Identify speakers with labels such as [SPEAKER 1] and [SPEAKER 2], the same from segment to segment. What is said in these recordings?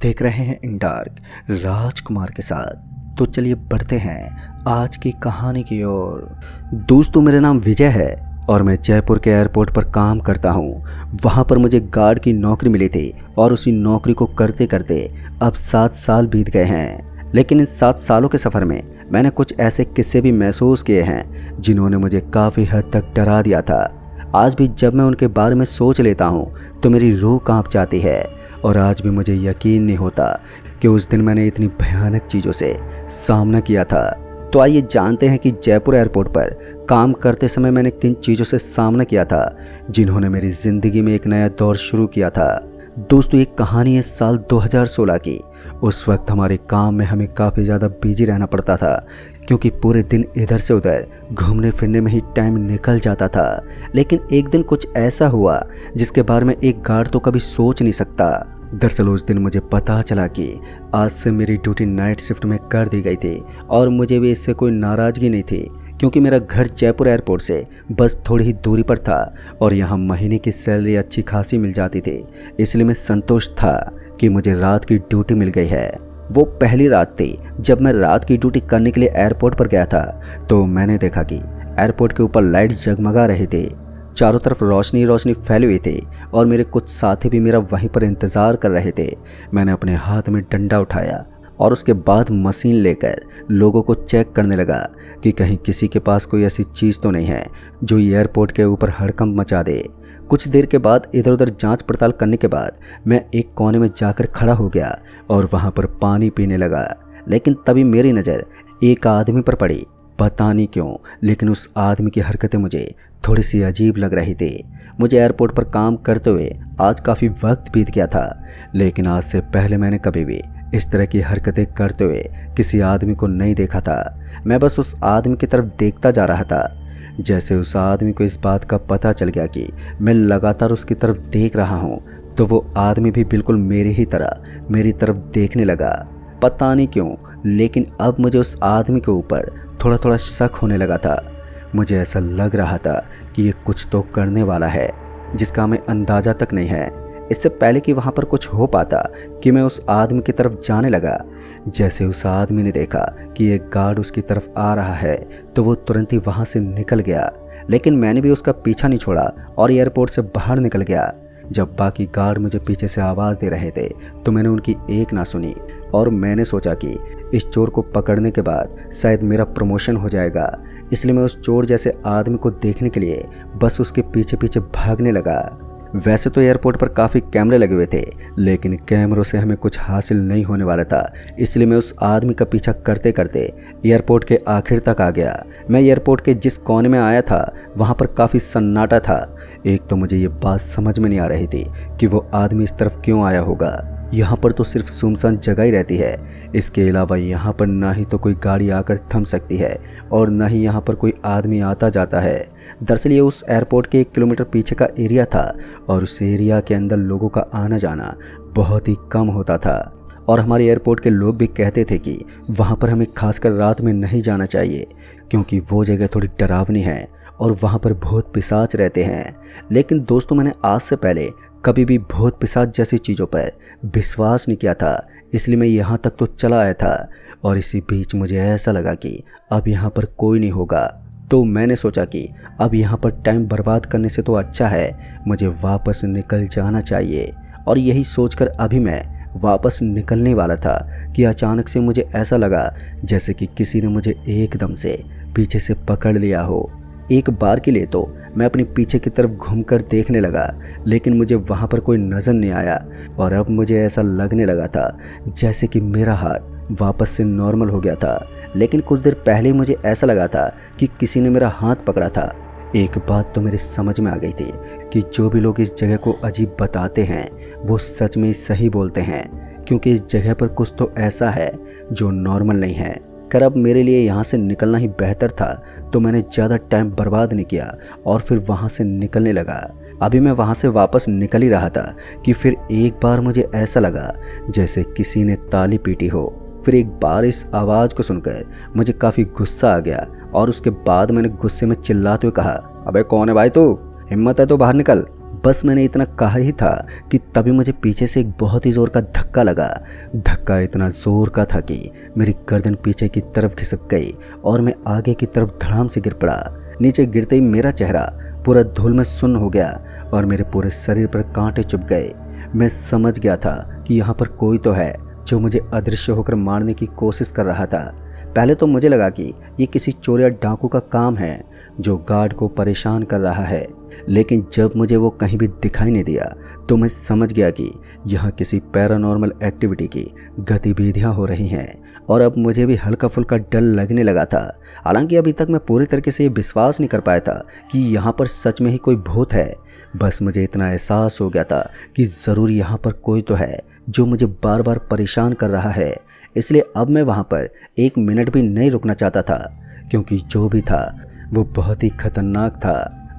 [SPEAKER 1] देख रहे हैं इन डार्क राजकुमार के साथ। तो चलिए बढ़ते हैं आज की कहानी की ओर। दोस्तों, मेरा नाम विजय है और मैं जयपुर के एयरपोर्ट पर काम करता हूँ। वहाँ पर मुझे गार्ड की नौकरी मिली थी और उसी नौकरी को करते करते अब 7 साल बीत गए हैं। लेकिन इन 7 सालों के सफ़र में मैंने कुछ ऐसे किस्से भी महसूस किए हैं जिन्होंने मुझे काफ़ी हद तक डरा दिया था। आज भी जब मैं उनके बारे में सोच लेता हूँ तो मेरी रूह कांप जाती है और आज भी मुझे यकीन नहीं होता कि उस दिन मैंने इतनी भयानक चीज़ों से सामना किया था। तो आइए जानते हैं कि जयपुर एयरपोर्ट पर काम करते समय मैंने किन चीज़ों से सामना किया था जिन्होंने मेरी ज़िंदगी में एक नया दौर शुरू किया था। दोस्तों, एक कहानी है साल 2016 की। उस वक्त हमारे काम में हमें काफ़ी ज़्यादा बिजी रहना पड़ता था क्योंकि पूरे दिन इधर से उधर घूमने फिरने में ही टाइम निकल जाता था। लेकिन एक दिन कुछ ऐसा हुआ जिसके बारे में एक गार्ड तो कभी सोच नहीं सकता। दरअसल उस दिन मुझे पता चला कि आज से मेरी ड्यूटी नाइट शिफ्ट में कर दी गई थी और मुझे भी इससे कोई नाराज़गी नहीं थी क्योंकि मेरा घर जयपुर एयरपोर्ट से बस थोड़ी ही दूरी पर था और यहाँ महीने की सैलरी अच्छी खासी मिल जाती थी। इसलिए मैं संतुष्ट था कि मुझे रात की ड्यूटी मिल गई है। वो पहली रात थी जब मैं रात की ड्यूटी करने के लिए एयरपोर्ट पर गया था। तो मैंने देखा कि एयरपोर्ट के ऊपर लाइट जगमगा रहे थे, चारों तरफ रोशनी रोशनी फैली हुई थी और मेरे कुछ साथी भी मेरा वहीं पर इंतज़ार कर रहे थे। मैंने अपने हाथ में डंडा उठाया और उसके बाद मशीन लेकर लोगों को चेक करने लगा कि कहीं किसी के पास कोई ऐसी चीज़ तो नहीं है जो एयरपोर्ट के ऊपर हड़कंप मचा दे। कुछ देर के बाद इधर उधर जांच पड़ताल करने के बाद मैं एक कोने में जाकर खड़ा हो गया और वहां पर पानी पीने लगा। लेकिन तभी मेरी नज़र एक आदमी पर पड़ी। पता नहीं क्यों, लेकिन उस आदमी की हरकतें मुझे थोड़ी सी अजीब लग रही थी। मुझे एयरपोर्ट पर काम करते हुए आज काफ़ी वक्त बीत गया था, लेकिन आज से पहले मैंने कभी भी इस तरह की हरकतें करते हुए किसी आदमी को नहीं देखा था। मैं बस उस आदमी की तरफ देखता जा रहा था। जैसे उस आदमी को इस बात का पता चल गया कि मैं लगातार उसकी तरफ देख रहा हूँ तो वो आदमी भी बिल्कुल मेरी ही तरह मेरी तरफ देखने लगा। पता नहीं क्यों, लेकिन अब मुझे उस आदमी के ऊपर थोड़ा थोड़ा शक होने लगा था। मुझे ऐसा लग रहा था कि ये कुछ तो करने वाला है जिसका हमें अंदाज़ा तक नहीं है। इससे पहले कि वहाँ पर कुछ हो पाता कि मैं उस आदमी की तरफ जाने लगा। जैसे उस आदमी ने देखा कि एक गार्ड उसकी तरफ आ रहा है तो वो तुरंत ही वहाँ से निकल गया। लेकिन मैंने भी उसका पीछा नहीं छोड़ा और एयरपोर्ट से बाहर निकल गया। जब बाकी गार्ड मुझे पीछे से आवाज़ दे रहे थे तो मैंने उनकी एक ना सुनी और मैंने सोचा कि इस चोर को पकड़ने के बाद शायद मेरा प्रमोशन हो जाएगा। इसलिए मैं उस चोर जैसे आदमी को देखने के लिए बस उसके पीछे पीछे भागने लगा। वैसे तो एयरपोर्ट पर काफ़ी कैमरे लगे हुए थे, लेकिन कैमरों से हमें कुछ हासिल नहीं होने वाला था। इसलिए मैं उस आदमी का पीछा करते करते एयरपोर्ट के आखिर तक आ गया। मैं एयरपोर्ट के जिस कोने में आया था वहाँ पर काफ़ी सन्नाटा था। एक तो मुझे ये बात समझ में नहीं आ रही थी कि वो आदमी इस तरफ क्यों आया होगा। यहाँ पर तो सिर्फ सुनसान जगह ही रहती है। इसके अलावा यहाँ पर ना ही तो कोई गाड़ी आकर थम सकती है और ना ही यहाँ पर कोई आदमी आता जाता है। दरअसल ये उस एयरपोर्ट के 1 किलोमीटर पीछे का एरिया था और उस एरिया के अंदर लोगों का आना जाना बहुत ही कम होता था। और हमारे एयरपोर्ट के लोग भी कहते थे कि वहाँ पर हमें खासकर रात में नहीं जाना चाहिए क्योंकि वो जगह थोड़ी डरावनी है और वहाँ पर भूत पिशाच रहते हैं। लेकिन दोस्तों, मैंने आज से पहले कभी भी भूत पिशाच जैसी चीज़ों पर विश्वास नहीं किया था, इसलिए मैं यहाँ तक तो चला आया था। और इसी बीच मुझे ऐसा लगा कि अब यहाँ पर कोई नहीं होगा, तो मैंने सोचा कि अब यहाँ पर टाइम बर्बाद करने से तो अच्छा है मुझे वापस निकल जाना चाहिए। और यही सोचकर अभी मैं वापस निकलने वाला था कि अचानक से मुझे ऐसा लगा जैसे कि किसी ने मुझे एकदम से पीछे से पकड़ लिया हो। एक बार के लिए तो मैं अपने पीछे की तरफ घूमकर देखने लगा, लेकिन मुझे वहाँ पर कोई नज़र नहीं आया। और अब मुझे ऐसा लगने लगा था जैसे कि मेरा हाथ वापस से नॉर्मल हो गया था। लेकिन कुछ देर पहले मुझे ऐसा लगा था कि किसी ने मेरा हाथ पकड़ा था। एक बात तो मेरे समझ में आ गई थी कि जो भी लोग इस जगह को अजीब बताते हैं वो सच में सही बोलते हैं, क्योंकि इस जगह पर कुछ तो ऐसा है जो नॉर्मल नहीं है। खैर, अब मेरे लिए यहाँ से निकलना ही बेहतर था, तो मैंने ज़्यादा टाइम बर्बाद नहीं किया और फिर वहाँ से निकलने लगा। अभी मैं वहाँ से वापस निकल ही रहा था कि फिर एक बार मुझे ऐसा लगा जैसे किसी ने ताली पीटी हो। फिर एक बार इस आवाज़ को सुनकर मुझे काफ़ी गुस्सा आ गया और उसके बाद मैंने गुस्से में चिल्लाते हुए कहा, अबे कौन है भाई तू? हिम्मत है तो बाहर निकल। बस मैंने इतना कहा ही था कि तभी मुझे पीछे से एक बहुत ही ज़ोर का धक्का लगा। धक्का इतना ज़ोर का था कि मेरी गर्दन पीछे की तरफ खिसक गई और मैं आगे की तरफ धड़ाम से गिर पड़ा। नीचे गिरते ही मेरा चेहरा पूरा धूल में सुन्न हो गया और मेरे पूरे शरीर पर कांटे चुभ गए। मैं समझ गया था कि यहाँ पर कोई तो है जो मुझे अदृश्य होकर मारने की कोशिश कर रहा था। पहले तो मुझे लगा कि ये किसी चोर या डाकू का काम है जो गार्ड को परेशान कर रहा है, लेकिन जब मुझे वो कहीं भी दिखाई नहीं दिया तो मैं समझ गया कि यहाँ किसी पैरानॉर्मल एक्टिविटी की गतिविधियाँ हो रही हैं और अब मुझे भी हल्का फुल्का डर लगने लगा था। हालांकि अभी तक मैं पूरी तरीके से ये विश्वास नहीं कर पाया था कि यहाँ पर सच में ही कोई भूत है। बस मुझे इतना एहसास हो गया था कि ज़रूर यहाँ पर कोई तो है जो मुझे बार बार परेशान कर रहा है। इसलिए अब मैं वहाँ पर एक मिनट भी नहीं रुकना चाहता था, क्योंकि जो भी था वो बहुत ही खतरनाक था।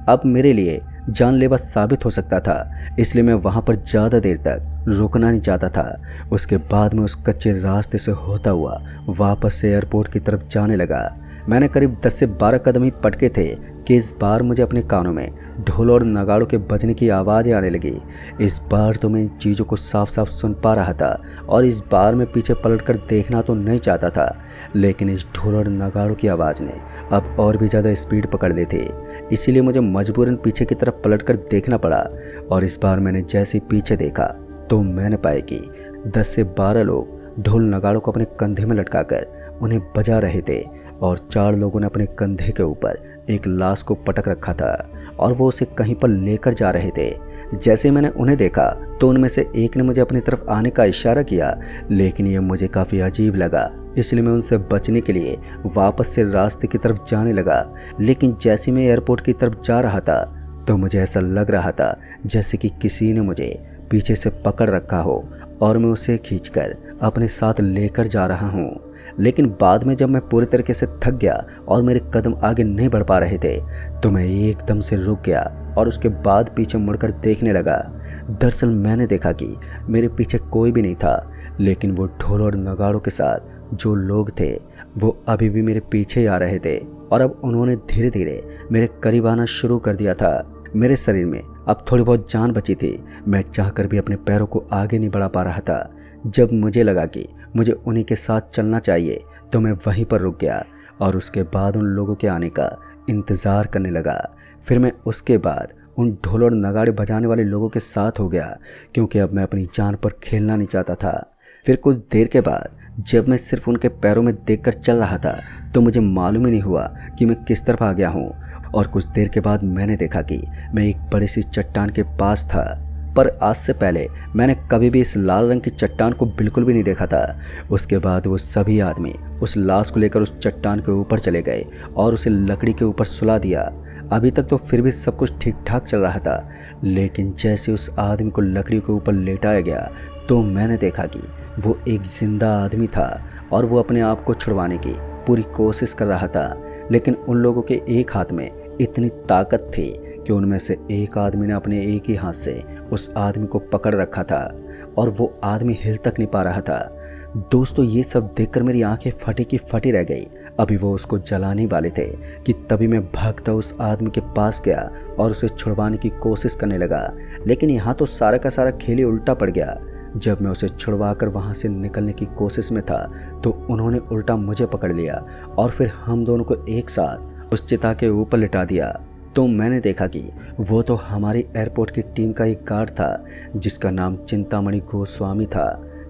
[SPEAKER 1] अब मेरे लिए जानलेवा साबित हो सकता था, इसलिए मैं वहाँ पर ज़्यादा देर तक रुकना नहीं चाहता था। उसके बाद मैं उस कच्चे रास्ते से होता हुआ वापस से एयरपोर्ट की तरफ जाने लगा। मैंने करीब 10 से 12 कदम ही पटके थे कि इस बार मुझे अपने कानों में ढोल और नगाड़ों के बजने की आवाज़ें आने लगी। इस बार तो मैं इन चीज़ों को साफ साफ सुन पा रहा था और इस बार मैं पीछे पलटकर देखना तो नहीं चाहता था, लेकिन इस ढोल और नगाड़ों की आवाज़ ने अब और भी ज़्यादा स्पीड पकड़ ली थी। इसीलिए मुझे मजबूरन पीछे की तरफ पलटकर देखना पड़ा और इस बार मैंने जैसे पीछे देखा तो मैंने पाया कि 10 से 12 लोग ढोल नगाड़ों को अपने कंधे में लटकाकर उन्हें बजा रहे थे और 4 लोगों ने अपने कंधे के ऊपर एक लाश को पटक रखा था और वो उसे कहीं पर लेकर जा रहे थे। जैसे मैंने उन्हें देखा तो उनमें से एक ने मुझे अपनी तरफ आने का इशारा किया, लेकिन ये मुझे काफ़ी अजीब लगा, इसलिए मैं उनसे बचने के लिए वापस से रास्ते की तरफ जाने लगा। लेकिन जैसे मैं एयरपोर्ट की तरफ जा रहा था तो मुझे ऐसा लग रहा था जैसे कि किसी ने मुझे पीछे से पकड़ रखा हो और मैं उसे खींचकर अपने साथ लेकर जा रहा हूँ। लेकिन बाद में जब मैं पूरी तरीके से थक गया और मेरे कदम आगे नहीं बढ़ पा रहे थे तो मैं एकदम से रुक गया और उसके बाद पीछे मुड़कर देखने लगा। दरअसल मैंने देखा कि मेरे पीछे कोई भी नहीं था, लेकिन वो ढोल और नगाड़ों के साथ जो लोग थे वो अभी भी मेरे पीछे ही आ रहे थे और अब उन्होंने धीरे धीरे मेरे करीब आना शुरू कर दिया था। मेरे शरीर में अब थोड़ी बहुत जान बची थी। मैं चाहकर भी अपने पैरों को आगे नहीं बढ़ा पा रहा था। जब मुझे लगा कि मुझे उन्हीं के साथ चलना चाहिए तो मैं वहीं पर रुक गया और उसके बाद उन लोगों के आने का इंतज़ार करने लगा। फिर मैं उसके बाद उन ढोल और नगाड़े बजाने वाले लोगों के साथ हो गया, क्योंकि अब मैं अपनी जान पर खेलना नहीं चाहता था। फिर कुछ देर के बाद जब मैं सिर्फ उनके पैरों में देखकर चल रहा था तो मुझे मालूम ही नहीं हुआ कि मैं किस तरफ आ गया हूँ। और कुछ देर के बाद मैंने देखा कि मैं एक बड़ी सी चट्टान के पास था, पर आज से पहले मैंने कभी भी इस लाल रंग की चट्टान को बिल्कुल भी नहीं देखा था। उसके बाद वो सभी आदमी उस लाश को लेकर उस चट्टान के ऊपर चले गए और उसे लकड़ी के ऊपर सुला दिया। अभी तक तो फिर भी सब कुछ ठीक ठाक चल रहा था, लेकिन जैसे उस आदमी को लकड़ी के ऊपर लेटाया गया तो मैंने देखा कि वो एक जिंदा आदमी था और वो अपने आप को छुड़वाने की पूरी कोशिश कर रहा था। लेकिन उन लोगों के एक हाथ में इतनी ताकत थी कि उनमें से एक आदमी ने अपने एक ही हाथ से उस आदमी को पकड़ रखा था और वो आदमी हिल तक नहीं पा रहा था। दोस्तों, ये सब देखकर मेरी आंखें फटी की फटी रह गई। अभी वो उसको जलाने वाले थे कि तभी मैं भागता उस आदमी के पास गया और उसे छुड़वाने की कोशिश करने लगा। लेकिन यहाँ तो सारा का सारा खेल ही उल्टा पड़ गया। जब मैं उसे छुड़वाकर वहाँ से निकलने की कोशिश में था तो उन्होंने उल्टा मुझे पकड़ लिया और फिर हम दोनों को एक साथ उस चिता के ऊपर लिटा दिया। तो मैंने देखा कि वो तो हमारी एयरपोर्ट की टीम का एक गार्ड था जिसका नाम चिंतामणि गोस्वामी था।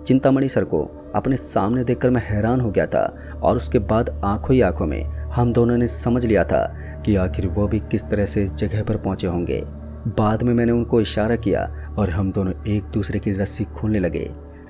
[SPEAKER 1] चिंतामणि सर को अपने सामने देखकर मैं हैरान हो गया था और उसके बाद आंखों ही आंखों में हम दोनों ने समझ लिया था कि आखिर वो भी किस तरह से इस जगह पर पहुंचे होंगे। बाद में मैंने उनको इशारा किया और हम दोनों एक दूसरे की रस्सी खोलने लगे।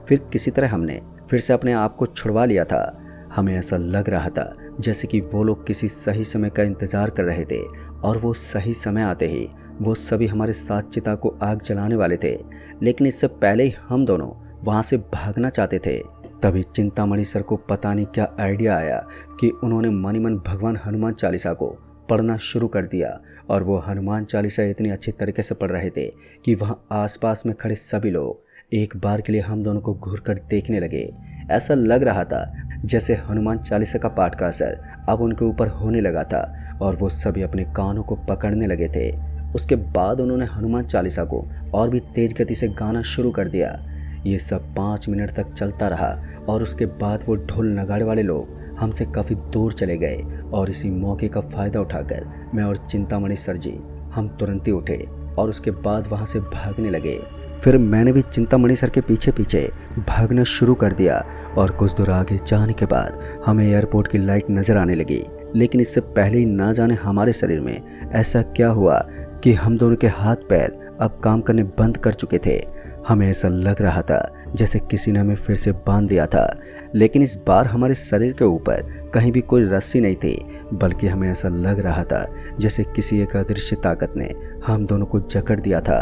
[SPEAKER 1] फिर किसी तरह हमने फिर से अपने आप को छुड़वा लिया था। हमें ऐसा लग रहा था जैसे कि वो लोग किसी सही समय का इंतज़ार कर रहे थे और वो सही समय आते ही वो सभी हमारे साथ चिता को आग जलाने वाले थे। लेकिन इससे पहले ही हम दोनों वहाँ से भागना चाहते थे। तभी चिंतामणि सर को पता नहीं क्या आइडिया आया कि उन्होंने मन ही मन भगवान हनुमान चालीसा को पढ़ना शुरू कर दिया और वो हनुमान चालीसा इतनी अच्छी तरीके से पढ़ रहे थे कि वहाँ आसपास में खड़े सभी लोग एक बार के लिए हम दोनों को घूर कर देखने लगे। ऐसा लग रहा था जैसे हनुमान चालीसा का पाठ का असर अब उनके ऊपर होने लगा था और वो सभी अपने कानों को पकड़ने लगे थे। उसके बाद उन्होंने हनुमान चालीसा को और भी तेज गति से गाना शुरू कर दिया। ये सब 5 मिनट तक चलता रहा और उसके बाद वो ढोल नगाड़े वाले लोग हमसे काफ़ी दूर चले गए और इसी मौके का फ़ायदा उठाकर मैं और चिंतामणि सर जी हम तुरंत ही उठे और उसके बाद वहाँ से भागने लगे। फिर मैंने भी चिंतामणि सर के पीछे पीछे भागना शुरू कर दिया और कुछ दूर आगे जाने के बाद हमें एयरपोर्ट की लाइट नज़र आने लगी। लेकिन इससे पहले ही ना जाने हमारे शरीर में ऐसा क्या हुआ कि हम दोनों के हाथ पैर अब काम करने बंद कर चुके थे। हमें ऐसा लग रहा था जैसे किसी ने हमें फिर से बांध दिया था, लेकिन इस बार हमारे शरीर के ऊपर कहीं भी कोई रस्सी नहीं थी, बल्कि हमें ऐसा लग रहा था जैसे किसी एक अदृश्य ताकत ने हम दोनों को जकड़ दिया था।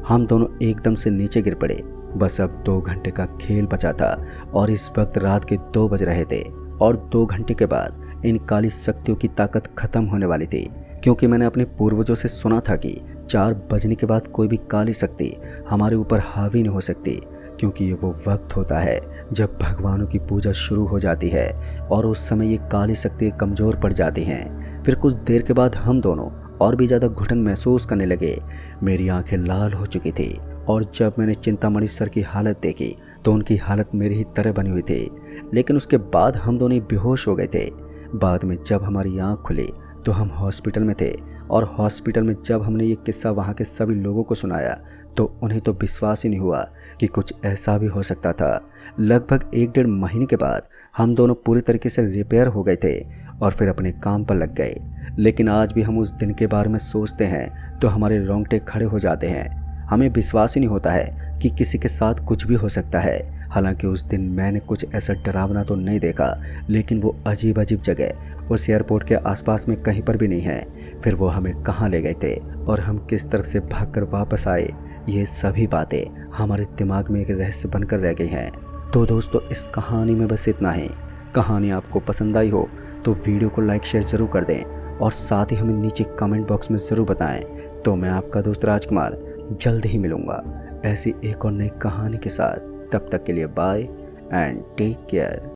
[SPEAKER 1] हम दोनों एकदम से नीचे गिर पड़े। बस अब 2 घंटे का खेल बचा था और इस वक्त रात के 2 बज रहे थे और 2 घंटे के बाद इन काली शक्तियों की ताकत खत्म होने वाली थी, क्योंकि मैंने अपने पूर्वजों से सुना था कि 4 बजने के बाद कोई भी काली शक्ति हमारे ऊपर हावी नहीं हो सकती, क्योंकि ये वो वक्त होता है जब भगवानों की पूजा शुरू हो जाती है और उस समय ये काली शक्ति कमज़ोर पड़ जाती हैं। फिर कुछ देर के बाद हम दोनों और भी ज़्यादा घुटन महसूस करने लगे। मेरी आंखें लाल हो चुकी थी और जब मैंने चिंतामणि सर की हालत देखी तो उनकी हालत मेरी ही तरह बनी हुई थी, लेकिन उसके बाद हम दोनों बेहोश हो गए थे। बाद में जब हमारी आँख खुली तो हम हॉस्पिटल में थे और हॉस्पिटल में जब हमने ये किस्सा वहाँ के सभी लोगों को सुनाया तो उन्हें तो विश्वास ही नहीं हुआ कि कुछ ऐसा भी हो सकता था। लगभग 1-1.5 महीने के बाद हम दोनों पूरी तरीके से रिपेयर हो गए थे और फिर अपने काम पर लग गए। लेकिन आज भी हम उस दिन के बारे में सोचते हैं तो हमारे रोंगटे खड़े हो जाते हैं। हमें विश्वास ही नहीं होता है कि किसी के साथ कुछ भी हो सकता है। हालांकि उस दिन मैंने कुछ ऐसा डरावना तो नहीं देखा, लेकिन वो अजीब अजीब जगह उस एयरपोर्ट के आसपास में कहीं पर भी नहीं है। फिर वो हमें कहाँ ले गए थे और हम किस तरफ से भागकर वापस आए, ये सभी बातें हमारे दिमाग में एक रहस्य बनकर रह गई हैं। तो दोस्तों, इस कहानी में बस इतना ही। कहानी आपको पसंद आई हो तो वीडियो को लाइक शेयर ज़रूर कर दें और साथ ही हमें नीचे कमेंट बॉक्स में ज़रूर बताएं। तो मैं आपका दोस्त राजकुमार जल्द ही मिलूँगा ऐसी एक और नई कहानी के साथ। तब तक के लिए बाय एंड टेक केयर।